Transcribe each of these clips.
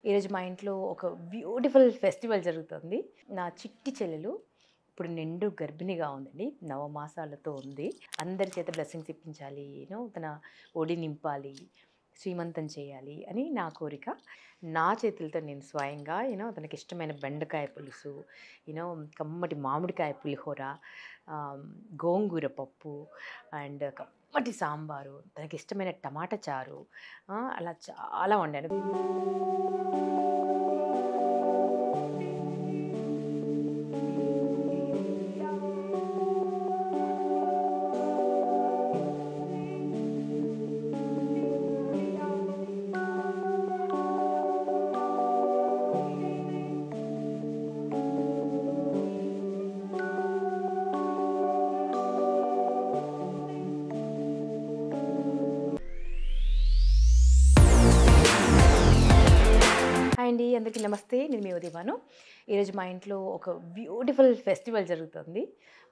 ఈరోజు మా ఇంట్లో ఒక బ్యూటిఫుల్ ఫెస్టివల్ జరుగుతుంది. నా చిట్టి చెల్లెలు ఇప్పుడు నిండు గర్భిణిగా ఉందండి. నవమాసాలతో ఉంది. అందరి చేత బ్లెస్సింగ్స్ ఇప్పించాలి. తన ఒడి నింపాలి, శ్రీమంతం చేయాలి అని నా కోరిక. నా చేతులతో నేను స్వయంగా తనకి ఇష్టమైన బెండకాయ పులుసు, కమ్మటి మామిడికాయ పులిహోర, గోంగూర పప్పు అండ్ కమ్మటి సాంబారు, తనకి ఇష్టమైన టమాటా చారు, అలా చాలా వండాను. హాయ్ అండి, అందరికీ నమస్తే. నేను మీ ఉదయభాను. ఈరోజు మా ఇంట్లో ఒక బ్యూటిఫుల్ ఫెస్టివల్ జరుగుతుంది.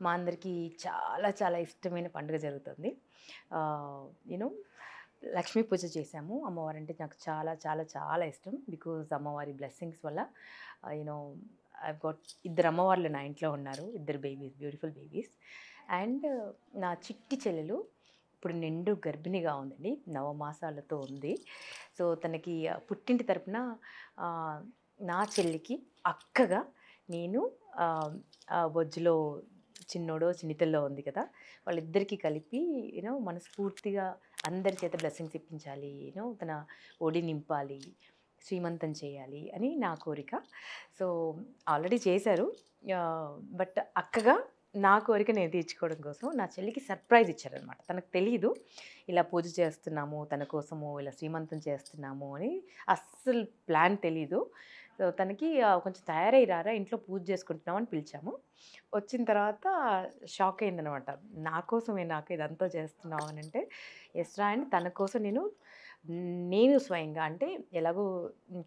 మా అందరికీ చాలా చాలా ఇష్టమైన పండుగ జరుగుతుంది. యూనో లక్ష్మీ పూజ చేశాము. అమ్మవారంటే నాకు చాలా చాలా చాలా ఇష్టం. బికాజ్ అమ్మవారి బ్లెస్సింగ్స్ వల్ల యూనో ఐవ్ గాట్ ఇద్దరు అమ్మవార్లు నా ఇంట్లో ఉన్నారు. ఇద్దరు బేబీస్, బ్యూటిఫుల్ బేబీస్. అండ్ నా చిట్టి చెల్లెలు ఇప్పుడు నిండు గర్భిణిగా ఉందండి. నవమాసాలతో ఉంది. సో తనకి పుట్టింటి తరపున నా చెల్లికి అక్కగా నేను బొజ్జులో చిన్నోడో చిన్నితల్లో ఉంది కదా, వాళ్ళిద్దరికీ కలిపి మనస్ఫూర్తిగా అందరి చేత బ్లెస్సింగ్స్ ఇప్పించాలి, తన ఒడి నింపాలి, శ్రీమంతం చేయాలి అని నా కోరిక. సో ఆల్రెడీ చేశారు. బట్ అక్కగా నా కోరిక నేను తీర్చుకోవడం కోసం నా చెల్లికి సర్ప్రైజ్ ఇచ్చారనమాట. తనకు తెలీదు ఇలా పూజ చేస్తున్నాము తన కోసము, ఇలా శ్రీమంతం చేస్తున్నాము అని అస్సలు ప్లాన్ తెలీదు. సో తనకి కొంచెం తయారై రారా, ఇంట్లో పూజ చేసుకుంటున్నాం అని పిలిచాము. వచ్చిన తర్వాత షాక్ అయిందనమాట. నా కోసమే నాకు ఇదంతా చేస్తున్నావు అని అంటే, ఎస్రా అని తన కోసం నేను స్వయంగా, అంటే ఎలాగో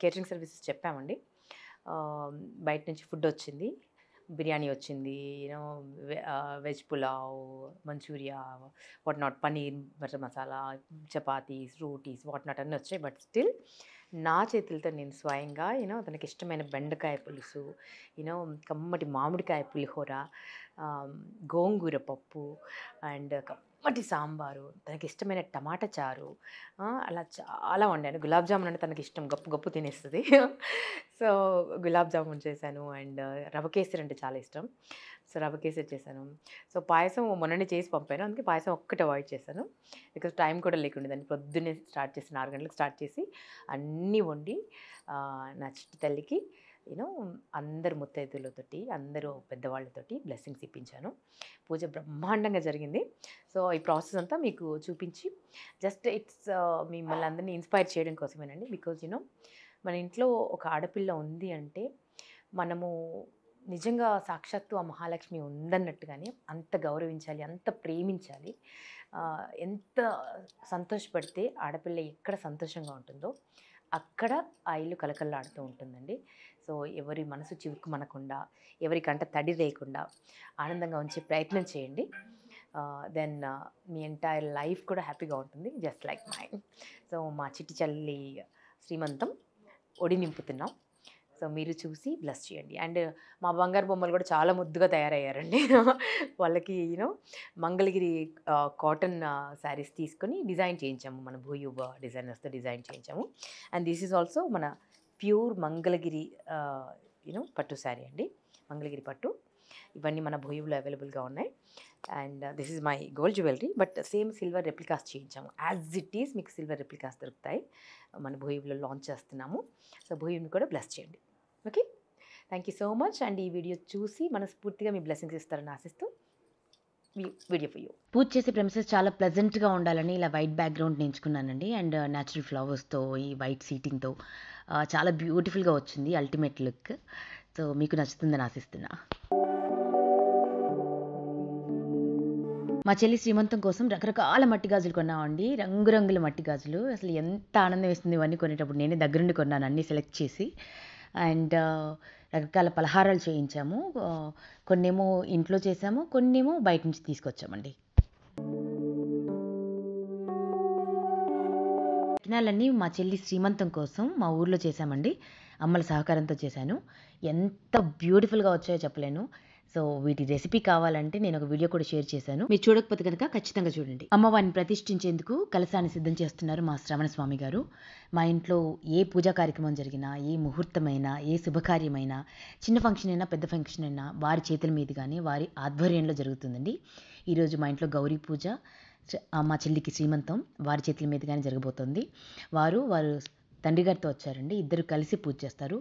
కేటరింగ్ సర్వీసెస్ చెప్పామండి. బయట నుంచి ఫుడ్ వచ్చింది, బిర్యానీ వచ్చింది, veg pulao, manchuria, what not, paneer butter masala, chapatis, rotis, what not అన్నీ వచ్చాయి. బట్ స్టిల్ నా చేతులతో నేను స్వయంగా తనకి ఇష్టమైన బెండకాయ పులుసు, కమ్మటి మామిడికాయ పులిహోర, గోంగూర పప్పు అండ్ కమ్మటి సాంబారు, తనకి ఇష్టమైన టమాటా చారు, అలా చాలా వండాను. గులాబ్ జామున్ అంటే తనకి ఇష్టం, గప్పు గప్పు తినేస్తుంది. సో గులాబ్ జామున్ చేశాను. అండ్ రవ కేసరి అంటే చాలా ఇష్టం. సో రవ కేసరి చేశాను. సో పాయసం మొన్ననే చేసి పంపాను, అందుకే పాయసం ఒక్కటి అవాయిడ్ చేశాను. బికాజ్ టైం కూడా లేకుండా దాన్ని పొద్దున్నే స్టార్ట్ చేసి 4 గంటలకు స్టార్ట్ చేసి అన్నీ వండి నా చిట్టి తల్లికి అందరు ముత్తైదులతోటి, అందరూ పెద్దవాళ్ళతోటి బ్లెస్సింగ్స్ ఇప్పించాను. పూజ బ్రహ్మాండంగా జరిగింది. సో ఈ ప్రాసెస్ అంతా మీకు చూపించి జస్ట్ ఇట్స్ మిమ్మల్ని అందరినీ ఇన్స్పైర్ చేయడం కోసమేనండి. బికాజ్ మన ఇంట్లో ఒక ఆడపిల్ల ఉంది అంటే మనము నిజంగా సాక్షాత్తు ఆ మహాలక్ష్మి ఉందన్నట్టుగానే అంత గౌరవించాలి, అంత ప్రేమించాలి. ఎంత సంతోషపడితే ఆడపిల్ల ఎక్కడ సంతోషంగా ఉంటుందో అక్కడ ఆ ఇల్లు కలకల్లాడుతూ ఉంటుందండి. సో ఎవరి మనసు చివుక్కుమనకుండా, ఎవరి కంట తడి లేకుండా ఆనందంగా ఉంచే ప్రయత్నం చేయండి. దెన్ మీ ఎంటైర్ లైఫ్ కూడా హ్యాపీగా ఉంటుంది, జస్ట్ లైక్ మైండ్. సో మా చిట్టి చల్లి శ్రీమంతం ఒడి నింపుతున్నాం. సో మీరు చూసి బ్లెస్ చేయండి. అండ్ మా బంగారు బొమ్మలు కూడా చాలా ముద్దుగా తయారయ్యారండి. వాళ్ళకి మంగళగిరి కాటన్ శారీస్ తీసుకొని డిజైన్ చేయించాము, మన భూయుబ డిజైనర్స్తో డిజైన్ చేయించాము. అండ్ దిస్ ఈజ్ ఆల్సో మన ప్యూర్ మంగళగిరి పట్టు శారీ అండి, మంగళగిరి పట్టు. ఇవన్నీ మన భూయుబులో అవైలబుల్గా ఉన్నాయి. And this is my gold jewellery, but same silver replicas చేయించాము. యాజ్ ఇట్ ఈస్ మీకు సిల్వర్ రెప్లికాస్ దొరుకుతాయి, మన భూయుబులో లాంచ్ చేస్తున్నాము. సో భూయుని కూడా బ్లెస్ చేయండి. Okay, thank you so much. And ఈ వీడియో చూసి మనస్ఫూర్తిగా మీ బ్లెస్సింగ్స్ ఇస్తారని ఆశిస్తూ వీడియో ఫర్ యూ. పూజ చేసే ప్రెమిసెస్ చాలా ప్లెజెంట్గా ఉండాలని ఇలా వైట్ బ్యాక్గ్రౌండ్ ఎంచుకున్నానండి. అండ్ న్యాచురల్ ఫ్లవర్స్తో, ఈ వైట్ సీటింగ్తో చాలా బ్యూటిఫుల్గా వచ్చింది అల్టిమేట్ లుక్. సో మీకు నచ్చుతుందని ఆశిస్తున్నా. మా చెల్లి శ్రీమంతం కోసం రకరకాల మట్టి గాజులు కొన్నామండి, రంగురంగుల మట్టి గాజులు. అసలు ఎంత ఆనందం వేస్తుంది ఇవన్నీ కొనేటప్పుడు. నేనే దగ్గరుండి కొన్నాను అన్నీ సెలెక్ట్ చేసి. అండ్ రకరకాల పలహారాలు చేయించాము. కొన్నేమో ఇంట్లో చేసాము, కొన్నేమో బయట నుంచి తీసుకొచ్చామండి. విత్తనాలన్నీ మా చెల్లి శ్రీమంతం కోసం మా ఊర్లో చేశామండి. అమ్మల సహకారంతో చేశాను. ఎంత బ్యూటిఫుల్‌గా వచ్చాయో చెప్పలేను. సో, వీటి రెసిపీ కావాలంటే నేను ఒక వీడియో కూడా షేర్ చేశాను. మీరు చూడకపోతే కనుక ఖచ్చితంగా చూడండి. అమ్మవారిని ప్రతిష్ఠించేందుకు కలశాన్ని సిద్ధం చేస్తున్నారు మా శ్రవణ స్వామి గారు. మా ఇంట్లో ఏ పూజా కార్యక్రమం జరిగినా, ఏ ముహూర్తమైనా, ఏ శుభకార్యమైనా, చిన్న ఫంక్షన్ అయినా, పెద్ద ఫంక్షన్ అయినా వారి చేతుల మీదుగానే, వారి ఆధ్వర్యంలో జరుగుతుందండి. ఈరోజు మా ఇంట్లో గౌరీ పూజ, మా చెల్లికి శ్రీమంతం వారి చేతుల మీదుగానే జరగబోతుంది. వారు తండ్రి గారితో వచ్చారండి. ఇద్దరు కలిసి పూజ చేస్తారు.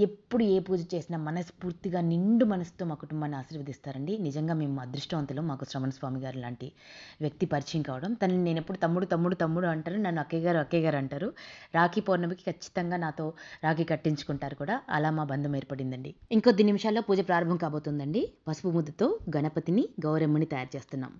ఎప్పుడు ఏ పూజ చేసినా మనస్ఫూర్తిగా నిండు మనసుతో మా కుటుంబాన్ని ఆశీర్వదిస్తారండి. నిజంగా మేము అదృష్టవంతులం. మాకు శ్రవణ స్వామి గారు లాంటి వ్యక్తి పరిచయం కావడం. తనని నేను ఎప్పుడు తమ్ముడు తమ్ముడు తమ్ముడు అంటారు. నన్ను అక్కయ్య గారు అంటారు. రాఖీ పౌర్ణమికి ఖచ్చితంగా నాతో రాఖీ కట్టించుకుంటారు కూడా. అలా మా బంధం ఏర్పడిందండి. ఇంకొద్ది నిమిషాల్లో పూజ ప్రారంభం కాబోతుందండి. పసుపు ముద్దతో గణపతిని, గౌరమ్మని తయారు చేస్తున్నాం.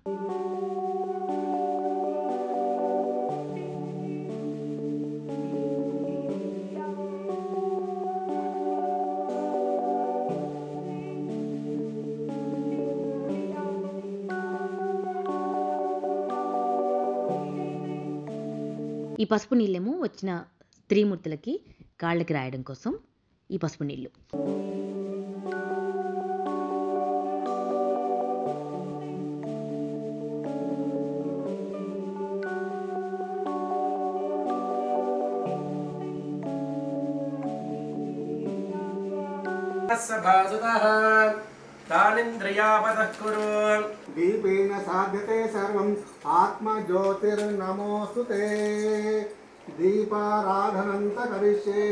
ఈ పసుపు నీళ్ళేమో వచ్చిన స్త్రీమూర్తులకి కాళ్ళకి రాయడం కోసం ఈ పసుపు నీళ్ళు. సభాసుతః తానింద్రియావతః కురు దీపేన సాధ్యతే సర్వం ఆత్మజ్యోతిర్నమోస్తుతే దీపారాధనంత కరిష్యే.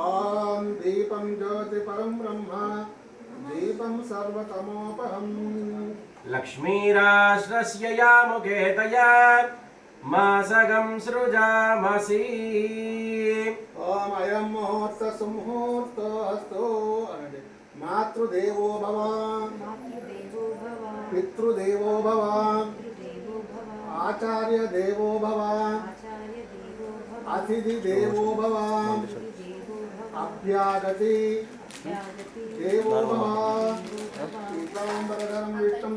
ఓం దీపం జ్యోతి పరం బ్రహ్మ దీపం సర్వతమోపహం. లక్ష్మీరాశ్రస్య యాముఖేతయా మాసగం సృజామసి. ఓం అయం ముహూర్త సుముహూర్తోస్తు అనండి. మాతృదేవో భవ పితృదేవో భవ ఆచార్య దేవో భవ అతిథి దేవో భవ అభ్యాగతి దేవో భవ. పీతాంబరధరం విష్ణుం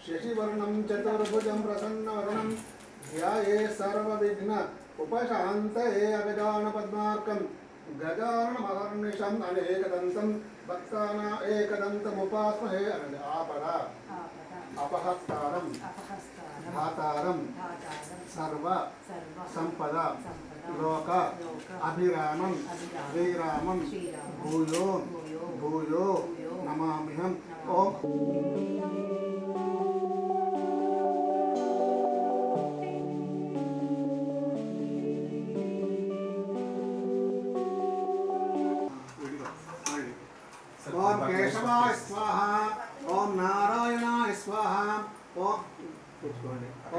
శశివర్ణం చతుర్భుజం ప్రసన్నవదనం ధ్యాయే సర్వవిఘ్న ఉపశాంతయే. అగజాన పద్మార్కం గజాననమహర్నిశం అనేకదంతం భక్తానా ఏకదంతముపాస్మహే అనండి. ఆపద అపహత్తారం ధాతారం సర్వ సంపద లోక అభిరామం శ్రీరామం భూయో భూయో నమామ్యహం. ఓం ఓం కేశవాయ స్వాహ. ఓం నారాయణాయ స్వాహ.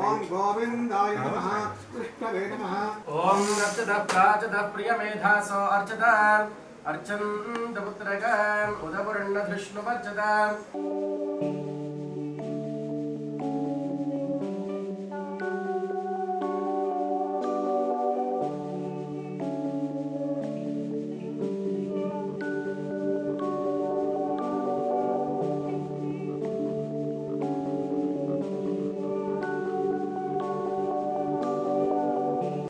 ఓం గోవిందాయ నమః. కృష్ణవే నమః. ఓం నర్చతః ప్రాచతః ప్రియమేధాసో అర్చత అర్చంత పుత్రక ఉదపుర్ణధృష్ణువర్చత.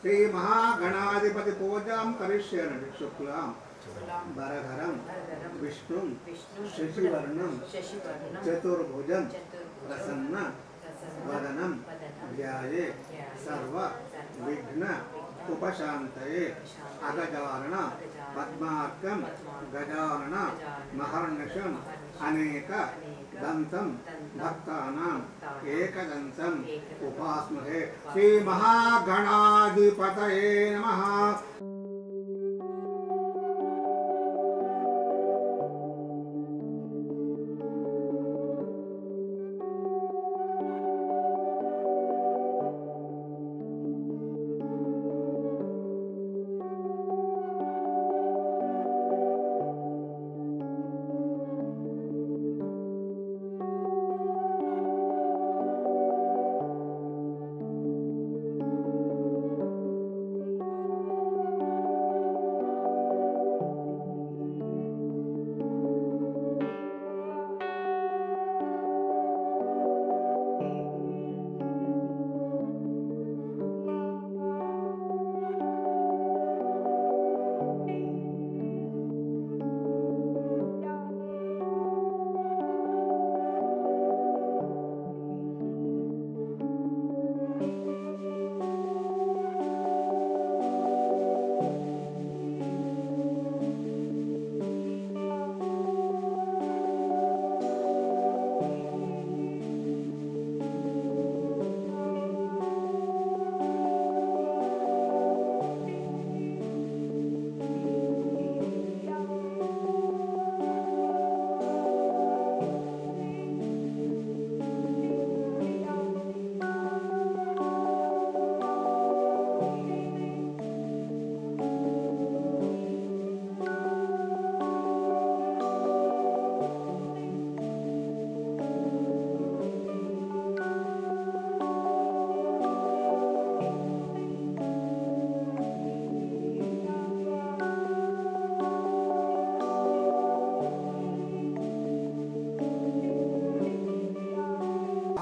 శ్రీ మహాగణాధిపతి పూజాం కరిష్యేనండి. శుక్లాం వరధరం విష్ణుం శశివర్ణం చతుర్భుజం ప్రసన్న వదనం ధ్యాయే సర్వ విఘ్న ఉపశాంతయే. అగజానన పద్మార్కం గజానన మహర్నిశం అనేక దంతం భక్తానాం ఏకదంతం ఉపాస్మహే. శ్రీ మహాగణాధిపతయే నమః.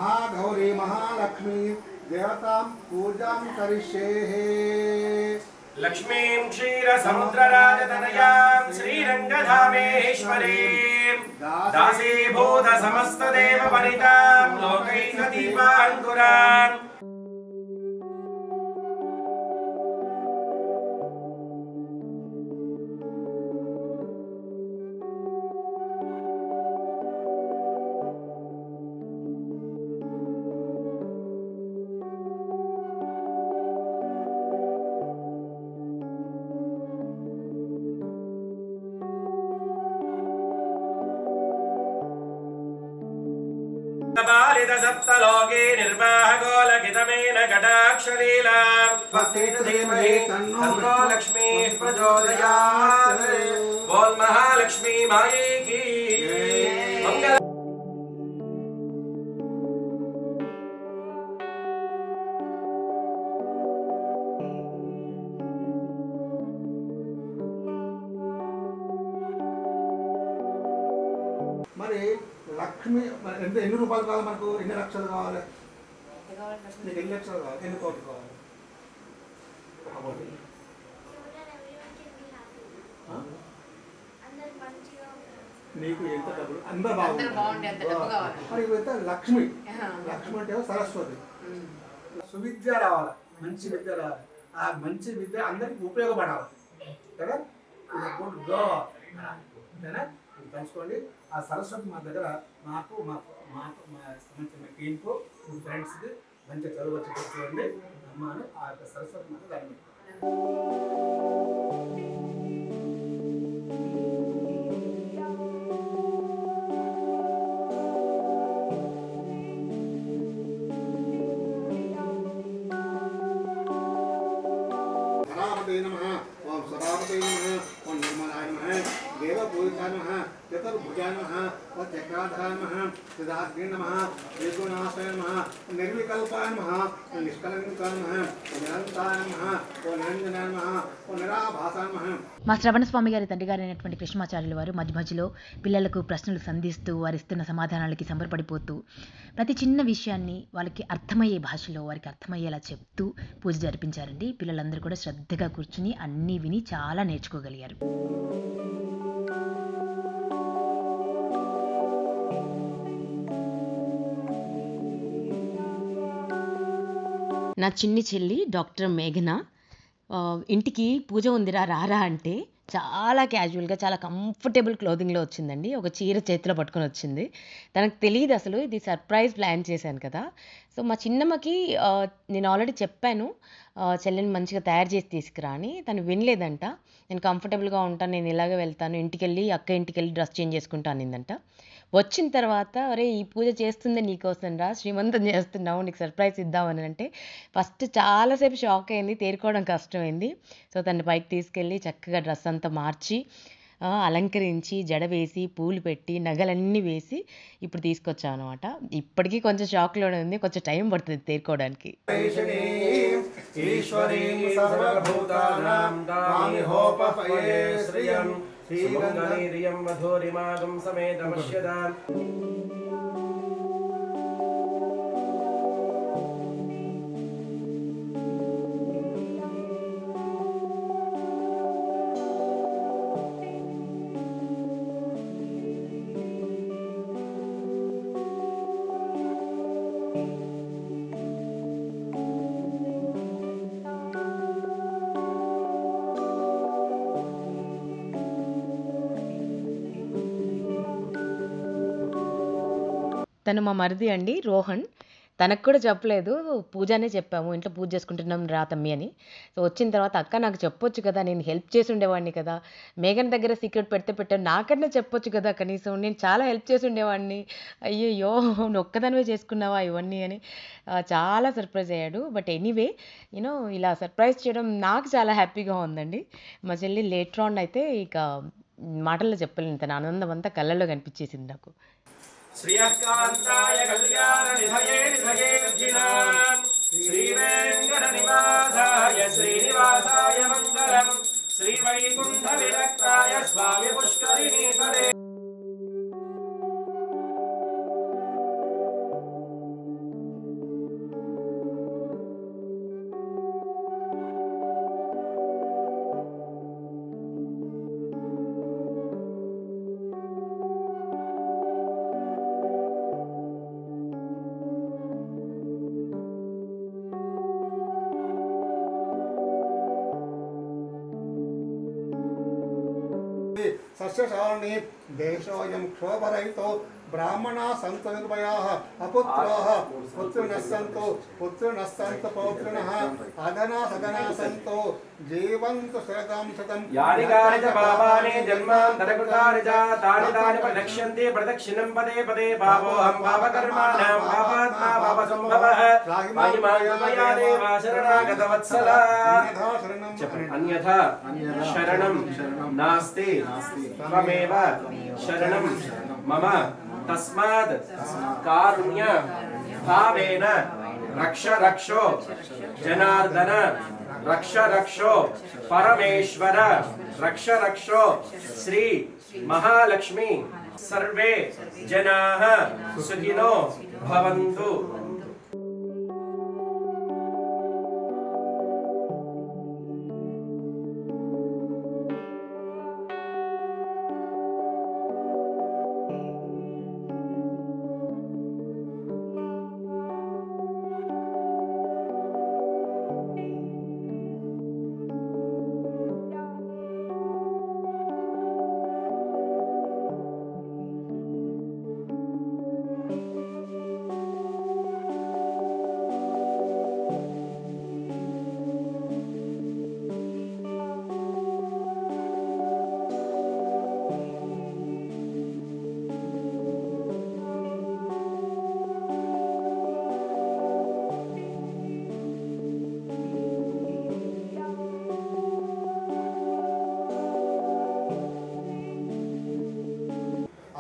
महागौरी महालक्ष्मी देवतां पूजां करिष्ये। लक्ष्मीं क्षीरसमुद्रराजतनयां श्रीरङ्गधामेश्वरीं दासीभूत समस्तदेववनितां लोकैकदीपाङ्कुराम्। बालित सप्तलोके निर्वाहगोलकितमेन कटाक्षलीलां धीमहि तन्नो लक्ष्मीः प्रचोदयात्। बोल महालक्ष्मी माये की मंगल। మరి లక్ష్మి ఎన్ని రూపాయలు కావాలి మనకు? ఎన్ని లక్షలు కావాలి? నీకు ఎన్ని లక్షలు కావాలి? ఎన్ని కోట్లు కావాలి? నీకు ఎంత డబ్బులు? అందరూ బాగుంది. మరి ఇవైతే లక్ష్మి. లక్ష్మి అంటే సరస్వతి. సువిద్య రావాలి, మంచి విద్య రావాలి. ఆ మంచి విద్య అందరికి ఉపయోగపడాలి కదా. అంతేనా? పంచుకోండి. ఆ సరస్వతి మా దగ్గర మాకు మాకు మాకు మా సంబంధించిన టీంకు ఫ్రెండ్స్కి మంచి చదువు వచ్చి కూర్చోండి అమ్మాను. ఆ యొక్క సరస్వతి మాకు దాన్ని नमः। ओम सदावते नमः। ओम निर्मलाय नमः। देवपूजिताय नमः। चतुर्भुजाय नमः। ओम चक्राधाय नमः। सिद्धाग्ने नमः। त्रिगुणाश्रय नमः। निर्विकल्पाय नमः। ओम निष्कलंकाय नमः। ओम निरंताय नमः। ओम निरंजनाय नमः। ओम निराभासाय नमः। మా శ్రవణ స్వామి గారి తండ్రి గారు అయినటువంటి కృష్ణమాచార్యుల వారు మధ్య మధ్యలో పిల్లలకు ప్రశ్నలు సంధిస్తూ వారిస్తున్న సమాధానాలకి సంబరపడిపోతూ ప్రతి చిన్న విషయాన్ని వాళ్ళకి అర్థమయ్యే భాషలో వారికి అర్థమయ్యేలా చెప్తూ పూజ జరిపించారండి. పిల్లలందరూ కూడా శ్రద్ధగా కూర్చుని అన్నీ విని చాలా నేర్చుకోగలిగారు. నా చిన్ని చెల్లి డాక్టర్ మేఘన ఇంటికి పూజ ఉందిరా రారా అంటే చాలా క్యాజువల్గా చాలా కంఫర్టబుల్ క్లోదింగ్లో వచ్చిందండి. ఒక చీర చేతిలో పట్టుకొని వచ్చింది. తనకు తెలియదు అసలు ఇది సర్ప్రైజ్ ప్లాన్ చేశాను కదా. సో మా చిన్నమ్మకి నేను ఆల్రెడీ చెప్పాను చెల్లెని మంచిగా తయారు చేసి తీసుకురా అని. తను వినలేదంట. నేను కంఫర్టబుల్గా ఉంటాను, నేను ఇలాగే వెళ్తాను, ఇంటికెళ్ళి అక్క ఇంటికెళ్ళి డ్రెస్ చేంజ్ చేసుకుంటాను అనిందంట. వచ్చిన తర్వాత అరే ఈ పూజ చేస్తుంది నీకోసం రా, శ్రీమంతం చేస్తున్నావు, నీకు సర్ప్రైజ్ ఇద్దామని అంటే ఫస్ట్ చాలాసేపు షాక్ అయింది, తేరుకోవడం కష్టమైంది. సో తను పైకి తీసుకెళ్ళి చక్కగా డ్రెస్ అంతా మార్చి అలంకరించి జడ వేసి పూలు పెట్టి నగలన్నీ వేసి ఇప్పుడు తీసుకొచ్చాను అనమాట. ఇప్పటికీ కొంచెం షాక్లోనే ఉంది, కొంచెం టైం పడుతుంది తేరుకోవడానికి. సుమంగళీరియం వధూరిమాగం సమేతమశ్యదాం. తను మా మరిది అండి రోహన్. తనకు కూడా చెప్పలేదు, పూజనే చెప్పాము, ఇంట్లో పూజ చేసుకుంటున్నాం రా తమ్మి అని. సో వచ్చిన తర్వాత అక్క నాకు చెప్పొచ్చు కదా, నేను హెల్ప్ చేసి ఉండేవాడిని కదా, మేఘన్ దగ్గర సీక్రెట్ పెడితే పెట్టాను, నాకన్నా చెప్పొచ్చు కదా కనీసం, నేను చాలా హెల్ప్ చేసి ఉండేవాడిని, అయ్యయ్యో నువ్వు ఒక్కదానివే చేసుకున్నావా ఇవన్నీ అని చాలా సర్ప్రైజ్ అయ్యాడు. బట్ ఎనీవే యూనో ఇలా సర్ప్రైజ్ చేయడం నాకు చాలా హ్యాపీగా ఉందండి. మా చెల్లి లేటర్ ఆన్ అయితే ఇక మాటల్లో చెప్పలేను, తన ఆనందం అంతా కళ్ళల్లో కనిపించేసింది నాకు. శ్రీయకాంతాయ కళ్యాణ నిధయే నిధయేర్జినాం శ్రీ వెంకట నివాసాయ శ్రీనివాసాయ మంగళం శ్రీ వైకుంఠ విరక్తాయ స్వామి పుష్కరిణీతరే. सस्यशालिनी देशोऽयं क्षोभरहितो ब्राह्मणा सन्तु निर्भयाः अपुत्राः पुत्रिणः सन्तु पौत्रिणः अधना सदना सन्तु जीवन्तु शरदां शतं यानि कानि च पापानि जन्मान्तरकृतानि च तानि प्रदक्ष्यन्ते प्रदक्षिणं पदे पदे पापोऽहं पापकर्माणां पापात्मा पापसम्भवः मया देव शरणागतवत्सला अन्यथा शरणं नास्ति त्वमेव शरणं मम तस्माद् कारुण्य भावेन रक्ष रक्षो जनार्दन रक्ष रक्षो परमेश्वर रक्ष रक्षो श्री महालक्ष्मी सर्वे जनाः सुखिनो भवन्तु।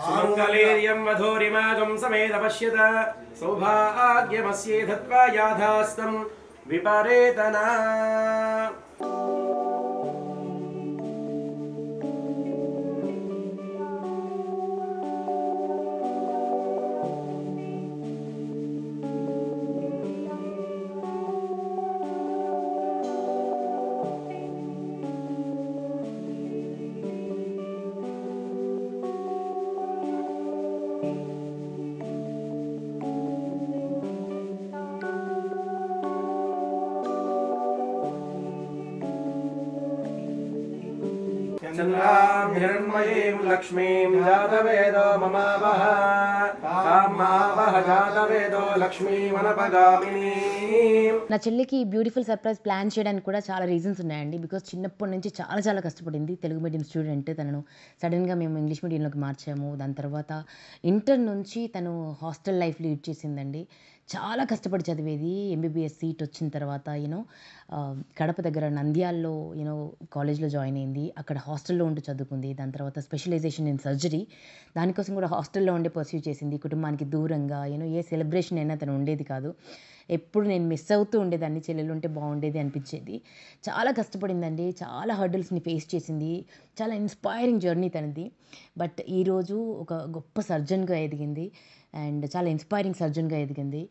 सुमङ्गलेर्यं वधूरिमागं समेत पश्यत सौभाग्यमस्ये धत्वा याथास्तं विपरेतना। चन्द्रां हिरण्मयीं लक्ष्मीं जातवेदो ममावह कामावह जातवेदो लक्ष्मीमनपगामिनी। నా చెల్లికి బ్యూటిఫుల్ సర్ప్రైజ్ ప్లాన్ చేయడానికి కూడా చాలా రీజన్స్ ఉన్నాయండి. బికాజ్ చిన్నప్పటి నుంచి చాలా కష్టపడింది. Telugu medium student. తనను సడన్గా మేము ఇంగ్లీష్ మీడియంలోకి మార్చాము. దాని తర్వాత ఇంటర్ నుంచి తను హాస్టల్ లైఫ్ లీడ్ చేసిందండి. చాలా కష్టపడి చదివేది. ఎంబీబీఎస్ సీట్ వచ్చిన తర్వాత కడప దగ్గర నంద్యాల్లో కాలేజ్లో జాయిన్ అయింది. అక్కడ హాస్టల్లో ఉంటూ చదువుకుంది. దాని తర్వాత స్పెషలైజేషన్ ఇన్ సర్జరీ. దానికోసం కూడా హాస్టల్లో ఉండే పర్స్యూ చేసింది. కుటుంబానికి దూరంగా ఏ సెలబ్రేషన్ అయినా తను ఉండేది కాదు. ఎప్పుడు నేను మిస్ అవుతూ ఉండేదాన్ని. చెల్లెలు ఉంటే బాగుండేది అనిపించేది. చాలా కష్టపడిందండి. చాలా హర్డిల్స్ని ఫేస్ చేసింది. చాలా ఇన్స్పైరింగ్ జర్నీ తనది. బట్ ఈరోజు ఒక గొప్ప సర్జన్గా ఎదిగింది. అండ్ చాలా ఇన్స్పైరింగ్ సర్జన్గా ఎదిగింది.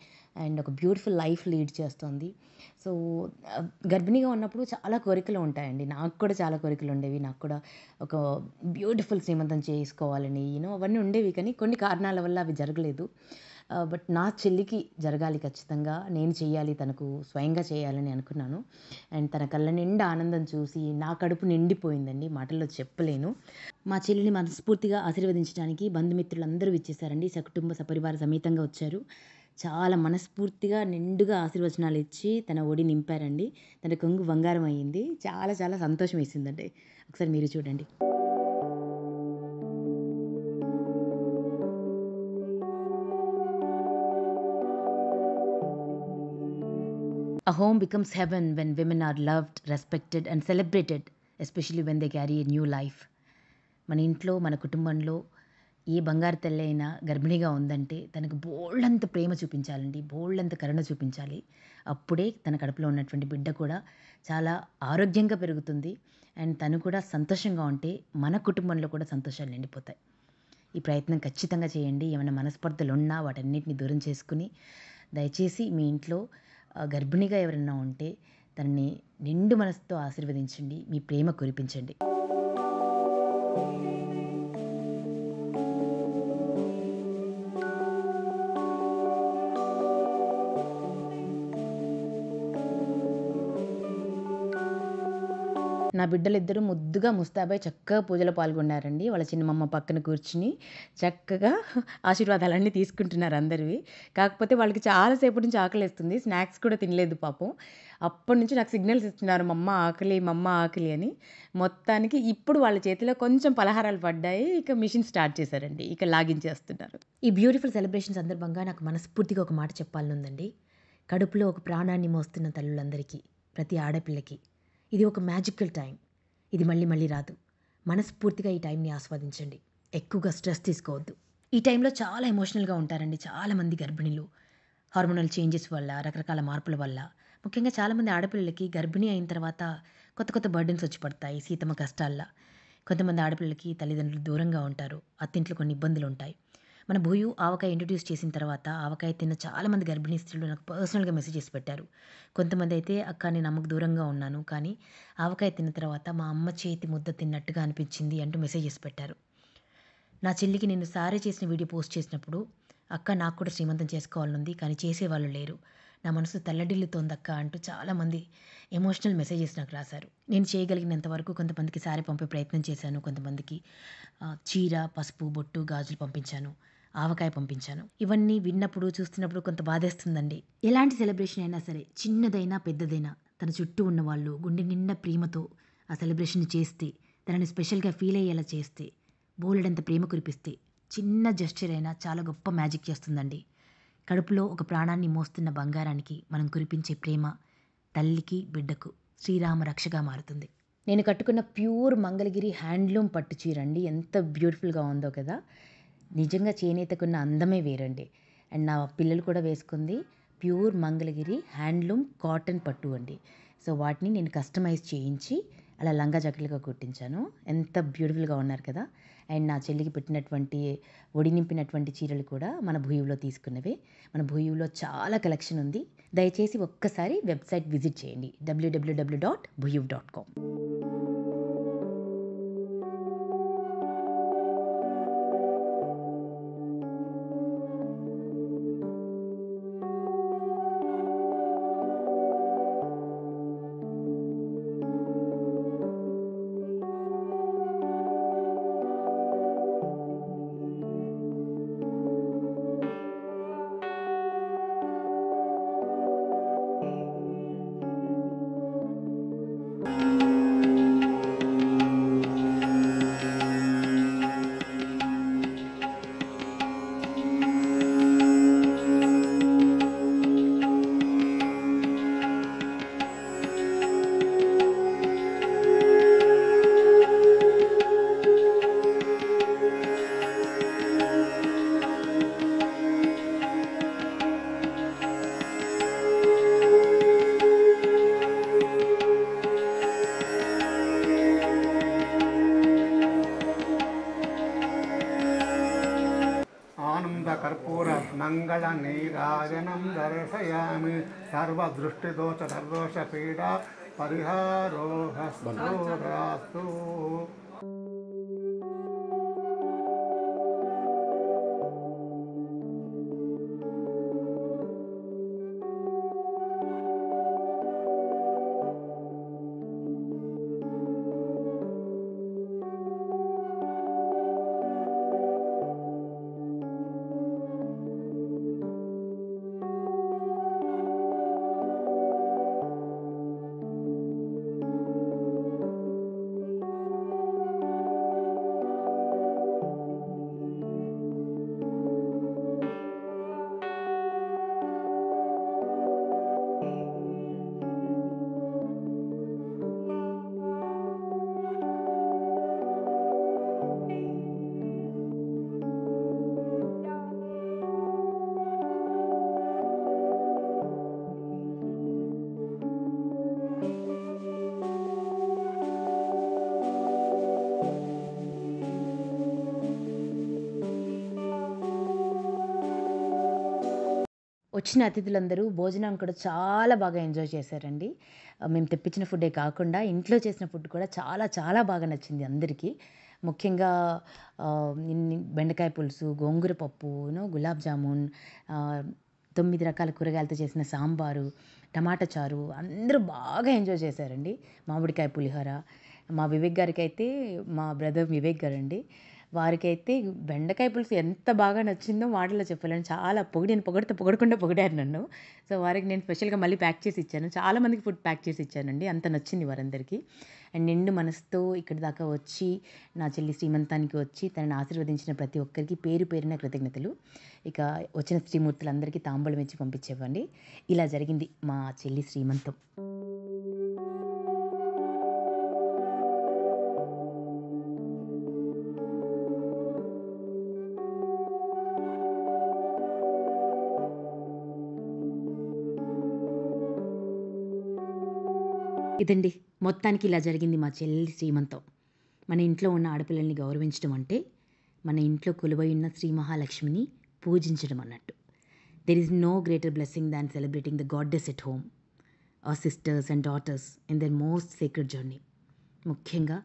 అండ్ ఒక బ్యూటిఫుల్ లైఫ్ లీడ్ చేస్తుంది. సో గర్భిణీగా ఉన్నప్పుడు చాలా కోరికలు ఉంటాయండి. నాకు కూడా చాలా కోరికలు ఉండేవి. నాకు కూడా ఒక బ్యూటిఫుల్ శ్రీమంతం చేసుకోవాలని అవన్నీ ఉండేవి. కానీ కొన్ని కారణాల వల్ల అవి జరగలేదు. బట్ నా చెల్లికి జరగాలి ఖచ్చితంగా. నేను చేయాలి, తనకు స్వయంగా చేయాలని అనుకున్నాను. అండ్ తన కళ్ళ నిండా ఆనందం చూసి నా కడుపు నిండిపోయిందండి. మాటల్లో చెప్పలేను. మా చెల్లిని మనస్ఫూర్తిగా ఆశీర్వదించడానికి బంధుమిత్రులందరూ ఇచ్చేసారండి. సకుటుంబ సపరివార సమేతంగా వచ్చారు. చాలా మనస్ఫూర్తిగా నిండుగా ఆశీర్వచనాలు ఇచ్చి తన ఒడి నింపారండి. తన కొంగు బంగారం అయ్యింది. చాలా సంతోషం వేసిందండి. ఒకసారి మీరు చూడండి. A home becomes heaven when women are loved, respected and celebrated, especially when they carry a new life. మన ఇంట్లో, మన కుటుంబంలో ఏ బంగారు తల్లి అయినా గర్భిణిగా ఉందంటే తనకు బోల్డంత ప్రేమ చూపించాలండి. బోల్డంత కరుణ చూపించాలి. అప్పుడే తన కడుపులో ఉన్నటువంటి బిడ్డ కూడా చాలా ఆరోగ్యంగా పెరుగుతుంది. అండ్ తను కూడా సంతోషంగా ఉంటే మన కుటుంబంలో కూడా సంతోషాలు నిండిపోతాయి. ఈ ప్రయత్నం ఖచ్చితంగా చేయండి. ఏమైనా మనస్పర్ధలు ఉన్నా వాటన్నిటిని దూరం చేసుకుని దయచేసి మీ ఇంట్లో గర్భిణిగా ఎవరైనా ఉంటే తనని నిండు మనసుతో ఆశీర్వదించండి. మీ ప్రేమ కురిపించండి. నా బిడ్డలిద్దరూ ముద్దుగా ముస్తాబై చక్కగా పూజలో పాల్గొన్నారండి. వాళ్ళ చిన్నమమ్మ పక్కన కూర్చుని చక్కగా ఆశీర్వాదాలన్నీ తీసుకుంటున్నారు అందరివి. కాకపోతే వాళ్ళకి చాలా సేపటి నుంచి ఆకలేస్తుంది. స్నాక్స్ కూడా తినలేదు పాపం. అప్పటి నుంచి నాకు సిగ్నల్స్ ఇస్తున్నారు మమ్మ ఆకలి, మమ్మ ఆకలి అని. మొత్తానికి ఇప్పుడు వాళ్ళ చేతిలో కొంచెం పలహారాలు పడ్డాయి. ఇక మిషన్ స్టార్ట్ చేశారండి. ఇక లాగించేస్తున్నారు. ఈ బ్యూటిఫుల్ సెలబ్రేషన్ సందర్భంగా నాకు మనస్ఫూర్తిగా ఒక మాట చెప్పాలనుందండి. కడుపులో ఒక ప్రాణాన్ని మోస్తున్న తల్లులందరికీ, ప్రతి ఆడపిల్లకి ఇది ఒక మ్యాజికల్ టైం. ఇది మళ్ళీ మళ్ళీ రాదు. మనస్ఫూర్తిగా ఈ టైంని ఆస్వాదించండి. ఎక్కువగా స్ట్రెస్ తీసుకోవద్దు. ఈ టైంలో చాలా ఎమోషనల్గా ఉంటారండి చాలామంది గర్భిణీలు. హార్మోనల్ చేంజెస్ వల్ల, రకరకాల మార్పుల వల్ల. ముఖ్యంగా చాలామంది ఆడపిల్లలకి గర్భిణీ అయిన తర్వాత కొత్త కొత్త బర్డెన్స్ వచ్చి పడతాయి సీతమ్మ కష్టాల్లో. కొంతమంది ఆడపిల్లలకి తల్లిదండ్రులు దూరంగా ఉంటారు. అత్తింట్లో కొన్ని ఇబ్బందులు ఉంటాయి. మన భూయు ఆవకాయ ఇంట్రడ్యూస్ చేసిన తర్వాత ఆవకాయ తిన్న చాలామంది గర్భిణీ స్త్రీలు నాకు పర్సనల్గా మెసేజెస్ పెట్టారు. కొంతమంది అయితే అక్క నేను అమ్మకు దూరంగా ఉన్నాను, కానీ ఆవకాయ తిన్న తర్వాత మా అమ్మ చేతి ముద్ద తిన్నట్టుగా అనిపించింది అంటూ మెసేజెస్ పెట్టారు. నా చెల్లికి నేను సారే చేసిన వీడియో పోస్ట్ చేసినప్పుడు, అక్క నాకు కూడా శ్రీమంతం చేసుకోవాలనుంది కానీ చేసేవాళ్ళు లేరు, నా మనసు తల్లడిల్లుతోందక్క అంటూ చాలామంది ఎమోషనల్ మెసేజెస్ నాకు రాశారు. నేను చేయగలిగినంత వరకు కొంతమందికి సారీ పంపే ప్రయత్నం చేశాను. కొంతమందికి చీర, పసుపు, బొట్టు, గాజులు పంపించాను. ఆవకాయ పంపించాను. ఇవన్నీ విన్నప్పుడు, చూస్తున్నప్పుడు కొంత బాధేస్తుందండి. ఎలాంటి సెలబ్రేషన్ అయినా సరే, చిన్నదైనా పెద్దదైనా, తన చుట్టూ ఉన్నవాళ్ళు గుండె నిండా ప్రేమతో ఆ సెలబ్రేషన్ చేస్తే, తనని స్పెషల్గా ఫీల్ అయ్యేలా చేస్తే, బోలెడంత ప్రేమ కురిపిస్తే, చిన్న జెస్చర్ అయినా చాలా గొప్ప మ్యాజిక్ చేస్తుందండి. కడుపులో ఒక ప్రాణాన్ని మోస్తున్న బంగారానికి మనం కురిపించే ప్రేమ తల్లికి, బిడ్డకు శ్రీరామ రక్షగా మారుతుంది. నేను కట్టుకున్న ప్యూర్ మంగళగిరి హ్యాండ్లూమ్ పట్టు చీర అండి. ఎంత బ్యూటిఫుల్గా ఉందో కదా. నిజంగా చేనేతకున్న అందమే వేరండి. అండ్ నా పిల్లలు కూడా వేసుకుంది ప్యూర్ మంగళగిరి హ్యాండ్లూమ్ కాటన్ పట్టు అండి. సో వాటిని నేను కస్టమైజ్ చేయించి అలా లంగా జాకెట్లుగా కుట్టించాను. ఎంత బ్యూటిఫుల్గా ఉన్నారు కదా. అండ్ నా చెల్లికి పెట్టినటువంటి ఒడి నింపినటువంటి చీరలు కూడా మన భూయులో తీసుకున్నవే. మన భూయులో చాలా కలెక్షన్ ఉంది. దయచేసి ఒక్కసారి వెబ్సైట్ విజిట్ చేయండి, www.bhuyu.com. कर्पूर मंगल नीराजनम दर्शयामि सर्वदृष्टिदोष सर्दोष पीडा परिहारो हस्तोरास्तु। వచ్చిన అతిథులందరూ భోజనం కూడా చాలా బాగా ఎంజాయ్ చేశారండి. మేము తెప్పించిన ఫుడ్డే కాకుండా ఇంట్లో చేసిన ఫుడ్ కూడా చాలా చాలా బాగా నచ్చింది అందరికీ. ముఖ్యంగా బెండకాయ పులుసు, గోంగూర పప్పు, గులాబ్ జామున్, 9 రకాల కూరగాయలతో చేసిన సాంబారు, టమాటా చారు అందరూ బాగా ఎంజాయ్ చేశారండి. మామిడికాయ పులిహోర. మా వివేక్ గారికైతే మా బ్రదర్ వివేక్ గారండి, వారికైతే బెండకాయ పులుసు ఎంత బాగా నచ్చిందో మాటల్లో చెప్పలేను. చాలా నేను పొగడకుండా పొగిడారు నన్ను. సో వారికి నేను స్పెషల్గా మళ్ళీ ప్యాక్ చేసి ఇచ్చాను. చాలామందికి ఫుడ్ ప్యాక్ చేసి ఇచ్చానండి, అంత నచ్చింది వారందరికీ. అండ్ నిండు మనసుతో ఇక్కడి దాకా వచ్చి నా చెల్లి శ్రీమంతానికి వచ్చి తనని ఆశీర్వదించిన ప్రతి ఒక్కరికి పేరు పేరున కృతజ్ఞతలు. ఇక వచ్చిన శ్రీమూర్తులందరికీ తాంబూలం ఇచ్చి పంపించేవ్వండి. ఇలా జరిగింది మా చెల్లి శ్రీమంతం. ఇదండి మొత్తానికి ఇలా జరిగింది మా చెల్లి శ్రీమంతం. మన ఇంట్లో ఉన్న ఆడపిల్లల్ని గౌరవించడం అంటే మన ఇంట్లో కొలువై ఉన్న శ్రీ మహాలక్ష్మిని పూజించడం అన్నట్టు. There is no greater blessing than celebrating the goddess at home, our sisters and daughters in their most secret journey. ముఖ్యంగా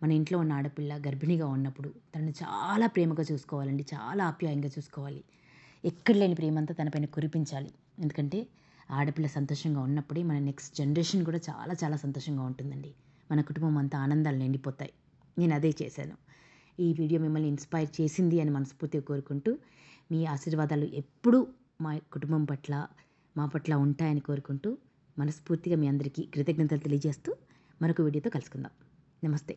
మన ఇంట్లో ఉన్న ఆడపిల్ల గర్భిణిగా ఉన్నప్పుడు తనను చాలా ప్రేమగా చూసుకోవాలండి, చాలా ఆప్యాయంగా చూసుకోవాలి. ఎక్కడ లేని ప్రేమంతా తనపైన కురిపించాలి. ఎందుకంటే ఆడపిల్ల సంతోషంగా ఉన్నప్పుడే మన నెక్స్ట్ జనరేషన్ కూడా చాలా చాలా సంతోషంగా ఉంటుందండి. మన కుటుంబం అంతా ఆనందాలు నిండిపోతాయి. నేను అదే చేశాను. ఈ వీడియో మిమ్మల్ని ఇన్స్పైర్ చేసింది అని మనస్ఫూర్తిగా కోరుకుంటూ, మీ ఆశీర్వాదాలు ఎప్పుడూ మా కుటుంబం పట్ల మా పట్ల ఉంటాయని కోరుకుంటూ మనస్ఫూర్తిగా మీ అందరికీ కృతజ్ఞతలు తెలియజేస్తూ మరొక వీడియోతో కలుసుకుందాం. నమస్తే.